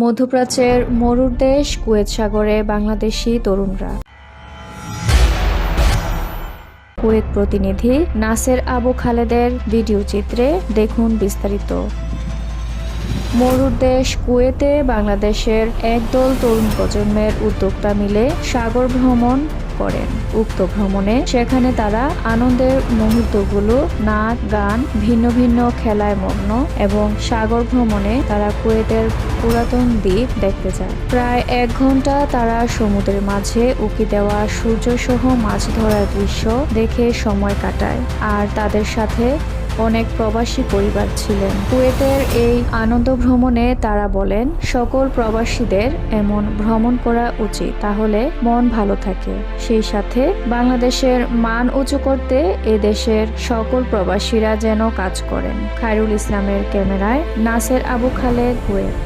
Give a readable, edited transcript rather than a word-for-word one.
মধ্যপ্রাচ্যের মরুর দেশ কুয়েত সাগরে বাংলাদেশি তরুণরা। কুয়েত প্রতিনিধি নাসের আবু খালেদের ভিডিও চিত্রে দেখুন বিস্তারিত। মরুর দেশ কুয়েতে বাংলাদেশের একদল তরুণ প্রজন্মের উদ্যোক্তা মিলে সাগর ভ্রমণ করেন। উক্ত ভ্রমণে সেখানে তারা আনন্দের মুহূর্তগুলো, নাচ, গান, ভিন্ন ভিন্ন খেলায় মগ্ন এবং সাগর ভ্রমণে তারা কুয়েতের পুরাতন দ্বীপ দেখতে যায়। প্রায় 1 ঘন্টা তারা সমুদ্রের মাঝে উঁকি দেওয়া সূর্যসহ মাছ ধরার দৃশ্য দেখে সময় কাটায়। আর তাদের সাথে অনেক প্রবাসী পরিবার ছিলেন। কুয়েতের এই আনন্দ ভ্রমণে তারা বলেন, সকল প্রবাসীদের এমন ভ্রমণ করা উচিত, তাহলে মন ভালো থাকে। সেই সাথে বাংলাদেশের মান উঁচু করতে এদেশের সকল প্রবাসীরা যেন কাজ করেন। খায়রুল ইসলামের ক্যামেরায় নাসের আবু খালেদ, কুয়েত।